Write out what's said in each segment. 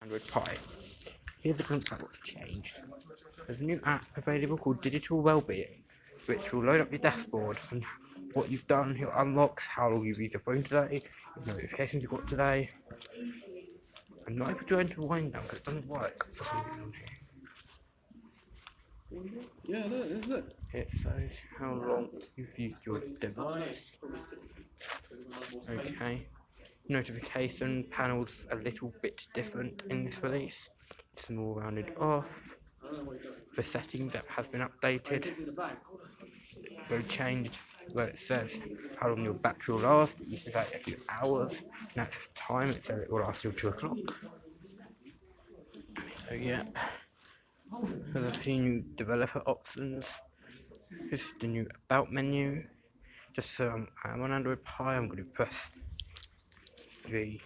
Android Pie. Here's a glimpse of what's changed. There's a new app available called Digital Wellbeing, which will load up your dashboard and what you've done, your unlocks, how long you've used your phone today, the notifications you got today. I'm not able to enter wind down because it doesn't work for some reason here. Yeah, look. It says how long you've used your device. Okay. Notification panel's a little bit different in this release. It's more rounded off. The settings app has been updated. So changed where it says how long your battery will last. It used to say a few hours. Now it's time. It says it will last till 2 o'clock. So yeah. There's a few new developer options. This is the new About menu. Just so I'm on Android Pie, I'm going to press the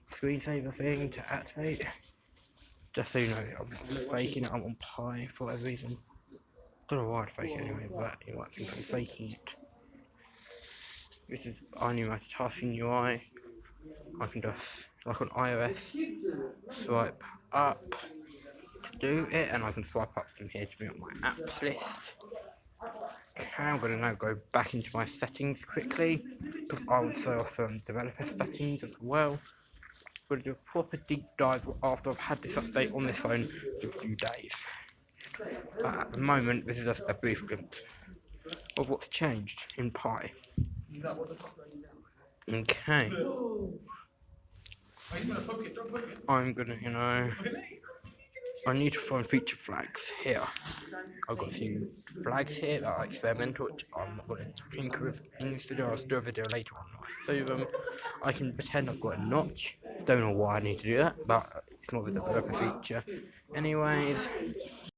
screensaver thing to activate. Just so you know, I'm not faking it, I'm on Pie for whatever reason. Don't know why I'd fake it anyway, but you might think I'm faking it. This is our new multitasking UI. I can just, like on iOS, swipe up to do it, and I can swipe up from here to bring up my apps list. Okay, I'm going to now go back into my settings quickly, because I would say off some developer settings as well. I'm going to do a proper deep dive after I've had this update on this phone for a few days. But at the moment, this is just a brief glimpse of what's changed in Pi. Okay. I'm gonna, I need to find feature flags here. I've got a few flags here that are experimental, which I'm not going to tinker with in this video. I'll do a video later on. I'll show them. I can pretend I've got a notch. Don't know why I need to do that, but it's not a developer feature. Anyways.